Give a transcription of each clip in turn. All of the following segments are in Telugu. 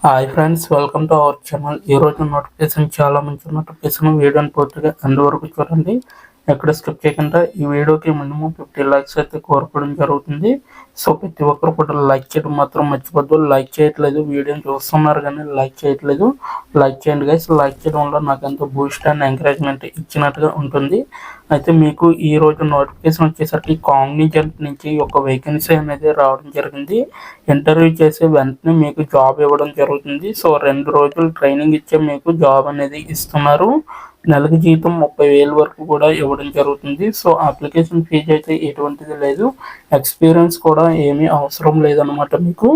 Hi friends, welcome to our channel. ఈరోజు నోటిఫికేషన్ చాలా మంచి నోటిఫికేషన్. వీడియోని పూర్తిగా ఎండ్ వరకు చూడండి, ఎక్కడ స్కిప్ చేయకుండా. ఈ వీడియోకి మినిమం 50 లైక్స్ అయితే కోరుకోవడం జరుగుతుంది. సో ప్రతి ఒక్కరు కూడా లైక్ చేయడం మాత్రం మర్చిపోద్దు. లైక్ చేయట్లేదు, వీడియోని చూస్తున్నారు కానీ లైక్ చేయట్లేదు. లైక్ చేయండి గైస్. లైక్ చేయడం వల్ల నాకు ఎంతో బూస్ట్ అండ్ ఎంకరేజ్మెంట్ ఇచ్చినట్టుగా ఉంటుంది. అయితే మీకు ఈ రోజు నోటిఫికేషన్ వచ్చేసరికి కాగ్నిజెంట్ నుంచి ఒక వేకెన్సీ అనేది రావడం జరిగింది. ఇంటర్వ్యూ చేసి వెంటనే మీకు జాబ్ ఇవ్వడం జరుగుతుంది. సో 2 రోజులు ట్రైనింగ్ ఇచ్చే మీకు జాబ్ అనేది ఇస్తున్నారు. నెలకు జీతం 30,000 వరకు కూడా ఇవ్వడం జరుగుతుంది. సో అప్లికేషన్ ఫీజు అయితే ఎటువంటిది లేదు, ఎక్స్పీరియన్స్ కూడా ఏమీ అవసరం లేదన్నమాట. మీకు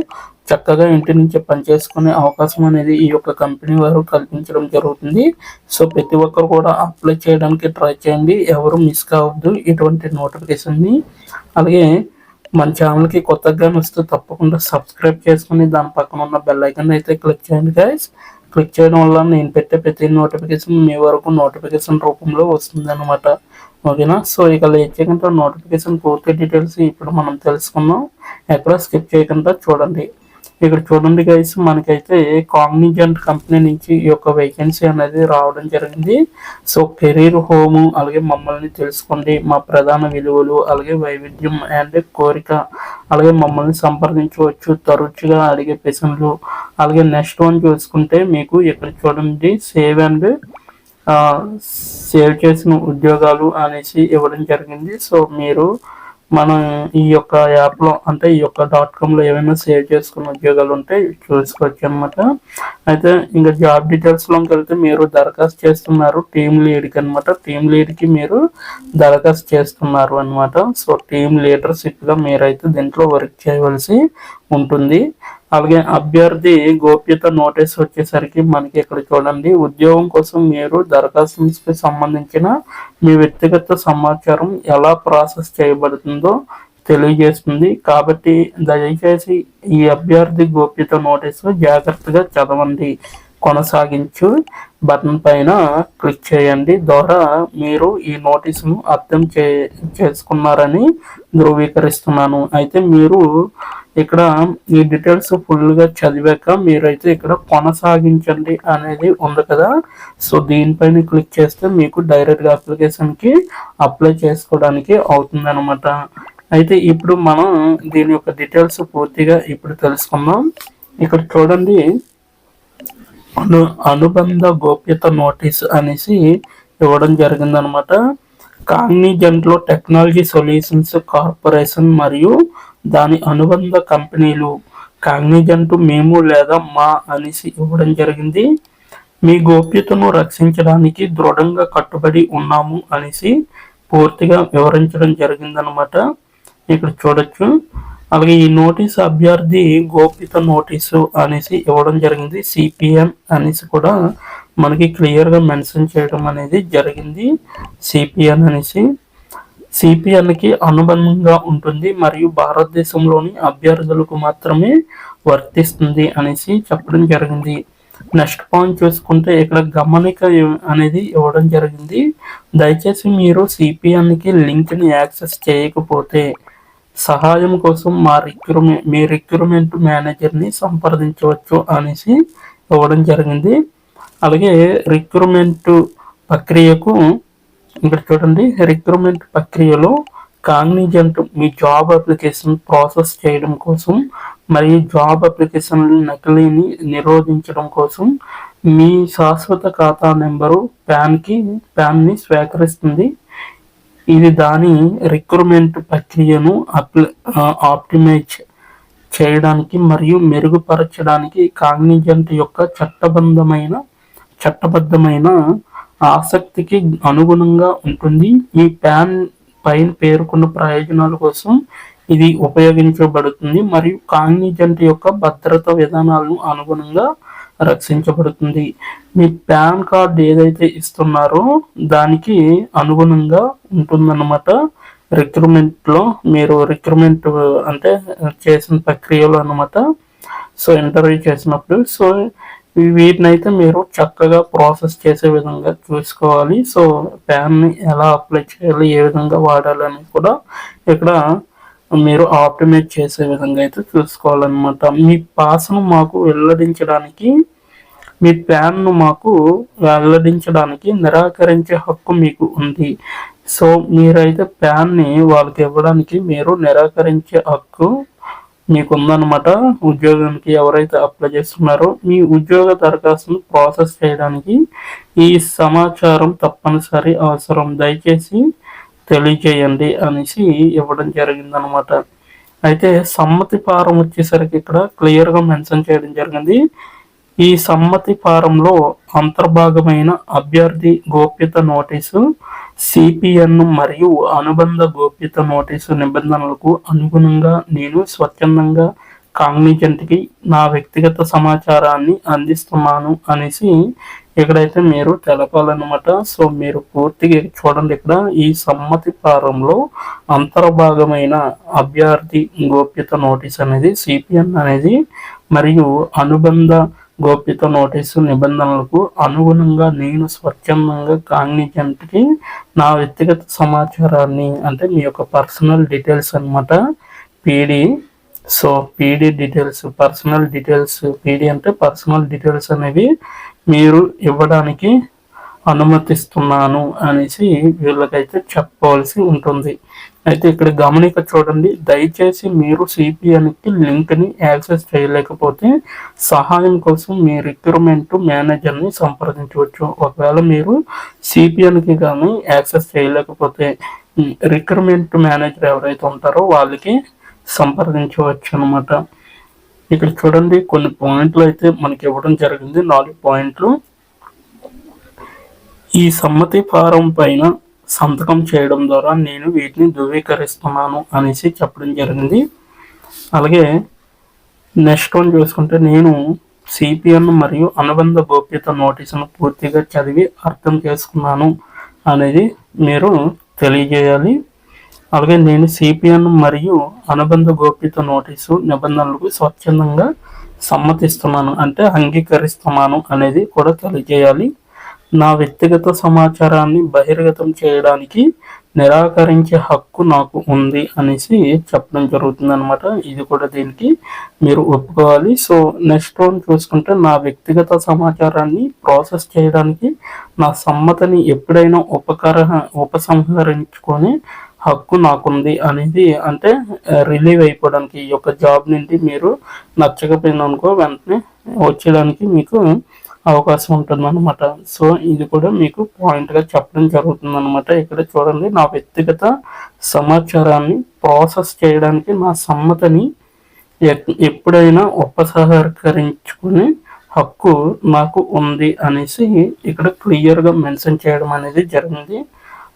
చక్కగా ఇంటి నుంచి పనిచేసుకునే అవకాశం అనేది ఈ యొక్క కంపెనీ వారు కల్పించడం జరుగుతుంది. సో ప్రతి ఒక్కరు కూడా అప్లై చేయడానికి ట్రై చేయండి, ఎవరు మిస్ కావద్దు ఇటువంటి నోటిఫికేషన్ని. అలాగే మన ఛానల్కి కొత్తగా వస్తే తప్పకుండా సబ్స్క్రైబ్ చేసుకుని దాని పక్కన ఉన్న బెల్ ఐకాన్ అయితే క్లిక్ చేయండి గైస్. క్లిక్ చేయడం వల్ల నేను పెట్టే ప్రతి నోటిఫికేషన్ మీ వరకు నోటిఫికేషన్ రూపంలో వస్తుంది అనమాట. ఓకేనా? సో ఇక లేట్ చేయకుండా నోటిఫికేషన్ పూర్తి డీటెయిల్స్ ఇప్పుడు మనం తెలుసుకుందాం. ఎక్కడ స్కిప్ చేయకుండా చూడండి. ఇక్కడ చూడండి గైస్, మనకైతే కాగ్నిజెంట్ కంపెనీ నుంచి ఈ యొక్క వేకెన్సీ అనేది రావడం జరిగింది. సో కెరీర్, హోము, అలాగే మమ్మల్ని తెలుసుకోండి, మా ప్రధాన విలువలు, అలాగే వైవిధ్యం అండ్ కోరిక, అలాగే మమ్మల్ని సంప్రదించవచ్చు, తరచుగా అడిగే ప్రశ్నలు, అలాగే నెక్స్ట్ వన్ చూసుకుంటే మీకు ఇక్కడ చూడండి సేవ్ చేసిన ఉద్యోగాలు అనేసి ఇవ్వడం జరిగింది. సో మీరు మనం ఈ యొక్క యాప్లో అంటే ఈ యొక్క .comలో ఏమైనా సేవ్ చేసుకున్న ఉద్యోగాలు ఉంటే చూసుకోవచ్చు అనమాట. అయితే ఇంకా జాబ్ డీటెయిల్స్లోకి వెళ్తే మీరు దరఖాస్తు చేస్తున్నారు టీమ్ లీడ్కి అనమాట. టీమ్ లీడ్కి మీరు దరఖాస్తు చేస్తున్నారు అనమాట. సో టీమ్ లీడర్షిప్గా మీరైతే దీంట్లో వర్క్ చేయవలసి ఉంటుంది. అలాగే అభ్యర్థి గోప్యత నోటీస్ వచ్చేసరికి మనకి ఇక్కడ చూడండి, ఉద్యోగం కోసం మీరు దరఖాస్తుకి సంబంధించిన మీ వ్యక్తిగత సమాచారం ఎలా ప్రాసెస్ చేయబడుతుందో తెలియజేస్తుంది. కాబట్టి దయచేసి ఈ అభ్యర్థి గోప్యత నోటీసు జాగ్రత్తగా చదవండి. కొనసాగించు బటన్ పైన క్లిక్ చేయండి ద్వారా మీరు ఈ నోటీసును అర్థం చేసుకున్నారని ధృవీకరిస్తున్నాను. అయితే మీరు ఇక్కడ ఈ డీటెయిల్స్ ఫుల్గా చదివాక మీరైతే ఇక్కడ కొనసాగించండి అనేది ఉంది కదా. సో దీనిపైన క్లిక్ చేస్తే మీకు డైరెక్ట్గా అప్లికేషన్కి అప్లై చేసుకోవడానికి అవుతుంది అనమాట. అయితే ఇప్పుడు మనం దీని యొక్క డీటెయిల్స్ పూర్తిగా ఇప్పుడు తెలుసుకుందాం. ఇక్కడ చూడండి, అనుబంధ గోప్యత నోటీస్ అనేసి ఇవ్వడం జరిగిందనమాట. కాగ్నిజెంట్లో టెక్నాలజీ సొల్యూషన్స్ కార్పొరేషన్ మరియు దాని అనుబంధ కంపెనీలు కాగ్నిజెంట్ మేము లేదా మా అనేసి ఇవ్వడం జరిగింది. మీ గోప్యతను రక్షించడానికి దృఢంగా కట్టుబడి ఉన్నాము అనేసి పూర్తిగా వివరించడం జరిగిందనమాట. ఇక్కడ చూడొచ్చు. అలాగే ఈ నోటీస్ అభ్యర్థి గోప్యత నోటీసు అనేసి ఇవ్వడం జరిగింది. సిపిఎన్ అనేసి కూడా మనకి క్లియర్గా మెన్షన్ చేయడం అనేది జరిగింది. సిపిఎన్ అనేసి సిపిఎన్కి అనుబంధంగా ఉంటుంది మరియు భారతదేశంలోని అభ్యర్థులకు మాత్రమే వర్తిస్తుంది అనేసి చెప్పడం జరిగింది. నెక్స్ట్ పాయింట్ చూసుకుంటే ఇక్కడ గమనిక అనేది ఇవ్వడం జరిగింది. దయచేసి మీరు సిపిఎన్కి లింక్ని యాక్సెస్ చేయకపోతే సహాయం కోసం మీ రిక్రూట్మెంట్ మేనేజర్ని సంప్రదించవచ్చు అనేసి ఇవ్వడం జరిగింది. అలాగే రిక్రూట్మెంట్ ప్రక్రియకు ఇక్కడ చూడండి, రిక్రూట్మెంట్ ప్రక్రియలో కాగ్నిజెంట్ మీ జాబ్ అప్లికేషన్ ప్రాసెస్ చేయడం కోసం మరియు జాబ్ అప్లికేషన్ నకిలీని నిరోధించడం కోసం మీ శాశ్వత ఖాతా నెంబరు ప్యాన్ని స్వీకరిస్తుంది. ఇది దాని రిక్రూట్మెంట్ ప్రక్రియను ఆప్టిమైజ్ చేయడానికి మరియు మెరుగుపరచడానికి కాగ్నిజెంట్ యొక్క చట్టబద్ధమైన ఆసక్తికి అనుగుణంగా ఉంటుంది. మీ ప్యాన్ పైన పేర్కొన్న ప్రయోజనాల కోసం ఇది ఉపయోగించబడుతుంది మరియు కాగ్నిజెంట్ యొక్క భద్రతా విధానాలను అనుగుణంగా రక్షించబడుతుంది. మీ పాన్ కార్డ్ ఏదైతే ఇస్తున్నారో దానికి అనుగుణంగా ఉంటుందన్నమాట. రిక్రూట్మెంట్లో మీరు రిక్రూట్మెంట్ అంటే చేసిన ప్రక్రియలో అన్నమాట. సో ఇంటర్వ్యూ చేసినప్పుడు సో వీటినైతే మీరు చక్కగా ప్రాసెస్ చేసే విధంగా చూసుకోవాలి. సో ప్యాన్ని ఎలా అప్లై చేయాలి, ఏ విధంగా వాడాలి అని కూడా ఇక్కడ మీరు ఆప్టిమైజ్ చేసే విధంగా అయితే చూసుకోవాలన్నమాట. మీ పాస్ను మాకు వెల్లడించడానికి, మీ ప్యాన్ను మాకు వెల్లడించడానికి నిరాకరించే హక్కు మీకు ఉంది. సో మీరైతే ప్యాన్ని వాళ్ళకి ఇవ్వడానికి మీరు నిరాకరించే హక్కు మీకు ఉందన్నమాట. ఉద్యోగానికి ఎవరైతే అప్లై చేస్తున్నారో మీ ఉద్యోగ దరఖాస్తును ప్రాసెస్ చేయడానికి ఈ సమాచారం తప్పనిసరి అవసరం, దయచేసి తెలియజేయండి అనేసి ఇవ్వడం జరిగిందనమాట. అయితే సమ్మతి ఫారం వచ్చేసరికి ఇక్కడ క్లియర్గా మెన్షన్ చేయడం జరిగింది. ఈ సమ్మతి ఫారంలో అంతర్భాగమైన అభ్యర్థి గోప్యత నోటీసు, సిపిఎన్ మరియు అనుబంధ గోప్యత నోటీసు నిబంధనలకు అనుగుణంగా నేను స్వచ్ఛందంగా కాగ్నిజెంట్కి నా వ్యక్తిగత సమాచారాన్ని అందిస్తున్నాను అనేసి ఇక్కడైతే మీరు తెలపాలన్నమాట. సో మీరు పూర్తిగా చూడండి, ఇక్కడ ఈ సమ్మతి ఫారంలో అంతర్భాగమైన అభ్యర్థి గోప్యత నోటీస్ అనేది, సిపిఎన్ అనేది మరియు అనుబంధ గోప్యత నోటీసు నిబంధనలకు అనుగుణంగా నేను స్వచ్ఛందంగా కాగ్నిజెంట్కి నా వ్యక్తిగత సమాచారాన్ని, అంటే మీ యొక్క పర్సనల్ డీటెయిల్స్ అనమాట, PD. So PD details, personal details, PD అంటే పర్సనల్ డీటెయిల్స్ అనేవి మీరు ఇవ్వడానికి అనుమతిస్తున్నాను అనేసి వీళ్ళకైతే చెప్పవలసి ఉంటుంది. అయితే ఇక్కడ గమనిక చూడండి, దయచేసి మీరు సిపిఎన్కి లింక్ని యాక్సెస్ చేయలేకపోతే సహాయం కోసం మీ రిక్రూట్మెంట్ మేనేజర్ని సంప్రదించవచ్చు. ఒకవేళ మీరు సిపిఎన్కి కానీ యాక్సెస్ చేయలేకపోతే రిక్రూట్మెంట్ మేనేజర్ ఎవరైతే ఉంటారో వాళ్ళకి సంప్రదించవచ్చు అనమాట. ఇక్కడ చూడండి కొన్ని పాయింట్లు అయితే మనకి ఇవ్వడం జరిగింది, 4 పాయింట్లు. ఈ సమ్మతి ఫారం పైన సంతకం చేయడం ద్వారా నేను వీటిని ధృవీకరిస్తున్నాను అనేసి చెప్పడం జరిగింది. అలాగే నెక్స్ట్ వన్ చూసుకుంటే, నేను సిపిఎన్ మరియు అనుబంధ గోప్యత నోటీసును పూర్తిగా చదివి అర్థం చేసుకున్నాను అనేది మీరు తెలియజేయాలి. అలాగే నేను సిపిఎన్ మరియు అనుబంధ గోప్యత నోటీసు నిబంధనలకు స్వచ్ఛందంగా సమ్మతిస్తున్నాను, అంటే అంగీకరిస్తున్నాను అనేది కూడా తెలియజేయాలి. నా వ్యక్తిగత సమాచారాన్ని బహిర్గతం చేయడానికి నిరాకరించే హక్కు నాకు ఉంది అనేసి చెప్పడం జరుగుతుంది అనమాట. ఇది కూడా దీనికి మీరు ఒప్పుకోవాలి. సో నెక్స్ట్ వన్ చూసుకుంటే, నా వ్యక్తిగత సమాచారాన్ని ప్రాసెస్ చేయడానికి నా సమ్మతిని ఎప్పుడైనా ఉపసంహరించుకొని హక్కు నాకుంది అనేది, అంటే రిలీవ్ అయిపోవడానికి, ఈ యొక్క జాబ్ నుండి మీరు నచ్చకపోయిందనుకో వెంటనే వచ్చేయడానికి మీకు అవకాశం ఉంటుందన్నమాట. సో ఇది కూడా మీకు పాయింట్గా చెప్పడం జరుగుతుందన్నమాట. ఇక్కడ చూడండి, నా వ్యక్తిగత సమాచారాన్ని ప్రాసెస్ చేయడానికి నా సమ్మతిని ఎప్పుడైనా ఉపసంహరించుకునే హక్కు నాకు ఉంది అనేసి ఇక్కడ క్లియర్గా మెన్షన్ చేయడం అనేది జరిగింది.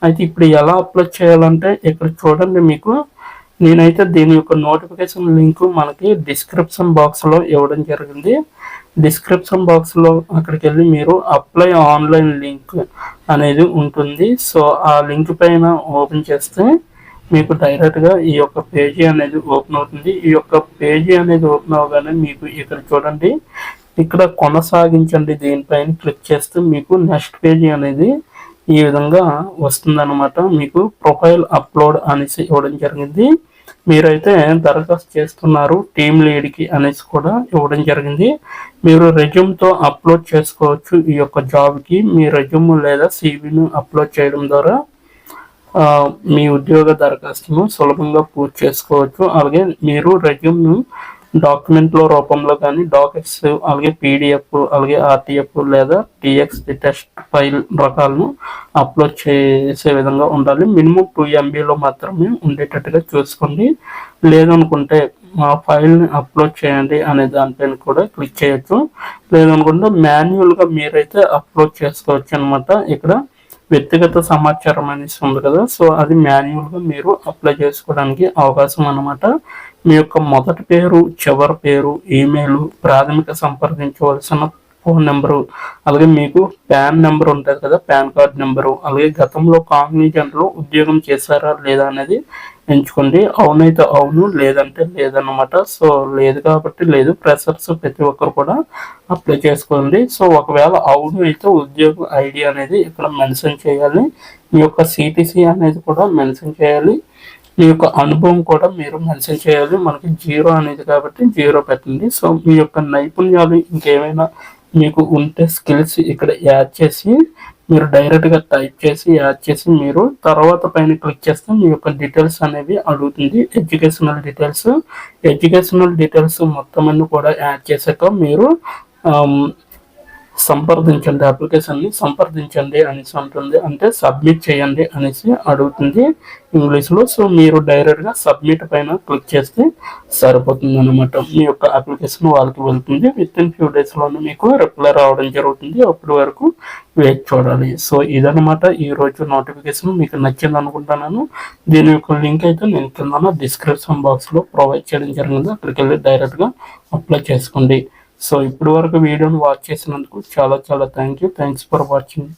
అయితే ఇప్పుడు ఎలా అప్లై చేయాలంటే, ఇక్కడ చూడండి, మీకు నేనైతే దీని యొక్క నోటిఫికేషన్ లింక్ మనకి డిస్క్రిప్షన్ బాక్స్లో ఇవ్వడం జరిగింది. డిస్క్రిప్షన్ బాక్స్లో అక్కడికి వెళ్ళి మీరు అప్లై ఆన్లైన్ లింక్ అనేది ఉంటుంది. సో ఆ లింక్ పైన ఓపెన్ చేస్తే మీకు డైరెక్ట్గా ఈ యొక్క పేజీ అనేది ఓపెన్ అవుతుంది. ఈ యొక్క పేజీ అనేది ఓపెన్ అవగానే మీకు ఇక్కడ చూడండి, ఇక్కడ కొనసాగించండి దీనిపైన క్లిక్ చేస్తే మీకు నెక్స్ట్ పేజీ అనేది ఈ విధంగా వస్తుందన్నమాట. మీకు ప్రొఫైల్ అప్లోడ్ అనేసి ఇవ్వడం జరిగింది. మీరైతే దరఖాస్తు చేస్తున్నారు టీమ్ లీడ్కి అనేసి కూడా ఇవ్వడం జరిగింది. మీరు రెజ్యూమ్తో అప్లోడ్ చేసుకోవచ్చు. ఈ యొక్క జాబ్కి మీ రెజ్యూమ్ లేదా సివిను అప్లోడ్ చేయడం ద్వారా మీ ఉద్యోగ దరఖాస్తును సులభంగా పూర్తి చేసుకోవచ్చు. అలాగే మీరు రెజ్యూమ్ను డాక్యుమెంట్లో రూపంలో కానీ డాక్యుమెంట్స్, అలాగే పీడిఎఫ్, అలాగే ఆర్టీఎఫ్ లేదా టీఎక్స్టీ టెక్స్ట్ ఫైల్ రకాలను అప్లోడ్ చేసే విధంగా ఉండాలి. మినిమం 2 MBలో మాత్రమే ఉండేటట్టుగా చూసుకోండి. లేదనుకుంటే మా ఫైల్ని అప్లోడ్ చేయండి అనే దానిపైన కూడా క్లిక్ చేయొచ్చు. లేదనుకుంటే మాన్యువల్గా మీరైతే అప్లోడ్ చేసుకోవచ్చు అనమాట. ఇక్కడ వ్యక్తిగత సమాచారం అనేసి ఉంది కదా, సో అది మాన్యువల్గా మీరు అప్లై చేసుకోవడానికి అవకాశం అన్నమాట. మీ యొక్క మొదటి పేరు, చివరి పేరు, ఈమెయిల్, ప్రాథమిక సంప్రదించవలసిన ఫోన్ నెంబరు, అలాగే మీకు పాన్ నెంబర్ ఉంటుంది కదా, పాన్ కార్డ్ నెంబరు, అలాగే గతంలో కాగ్నిజెంట్లో ఉద్యోగం చేశారా లేదా అనేది ఎంచుకోండి. అవునైతే అవును, లేదంటే లేదన్నమాట. సో లేదు కాబట్టి లేదు, ఫ్రెషర్స్ ప్రతి ఒక్కరు కూడా అప్లై చేసుకోండి. సో ఒకవేళ అవును అయితే ఉద్యోగ ఐడి అనేది ఇక్కడ మెన్షన్ చేయాలి. మీ యొక్క సిటిసి అనేది కూడా మెన్షన్ చేయాలి. మీ యొక్క అనుభవం కూడా మీరు మెన్షన్ చేయాలి. మనకి 0 అనేది కాబట్టి 0 పెట్టండి. సో మీ యొక్క నైపుణ్యాలు ఇంకేమైనా మీకు ఉంటే స్కిల్స్ ఇక్కడ యాడ్ చేసి మీరు డైరెక్ట్గా టైప్ చేసి యాడ్ చేసి మీరు తర్వాత పైన క్లిక్ చేస్తే మీ యొక్క డీటెయిల్స్ అనేవి అడుగుతుంది. ఎడ్యుకేషనల్ డీటెయిల్స్ మొత్తం అన్ని కూడా యాడ్ చేశాక మీరు సంప్రదించండి, అప్లికేషన్ని సంప్రదించండి అనేసి ఉంటుంది. అంటే సబ్మిట్ చేయండి అనేసి అడుగుతుంది ఇంగ్లీష్లో. సో మీరు డైరెక్ట్గా సబ్మిట్ పైన క్లిక్ చేస్తే సరిపోతుంది అనమాట. మీ యొక్క అప్లికేషన్ వాళ్ళకి వెళ్తుంది. విత్ ఇన్ ఫ్యూ డేస్లోనే మీకు రిప్లై రావడం జరుగుతుంది. అప్పటి వరకు వెయిట్ చూడాలి. సో ఇదనమాట ఈరోజు నోటిఫికేషన్. మీకు నచ్చింది అనుకుంటున్నాను. దీని యొక్క లింక్ అయితే నేను కింద డిస్క్రిప్షన్ బాక్స్లో ప్రొవైడ్ చేయడం జరిగింది. అక్కడికి వెళ్ళి డైరెక్ట్గా అప్లై చేసుకోండి. సో ఇప్పటి వరకు వీడియోని వాచ్ చేసినందుకు చాలా థ్యాంక్స్ ఫర్ వాచింగ్.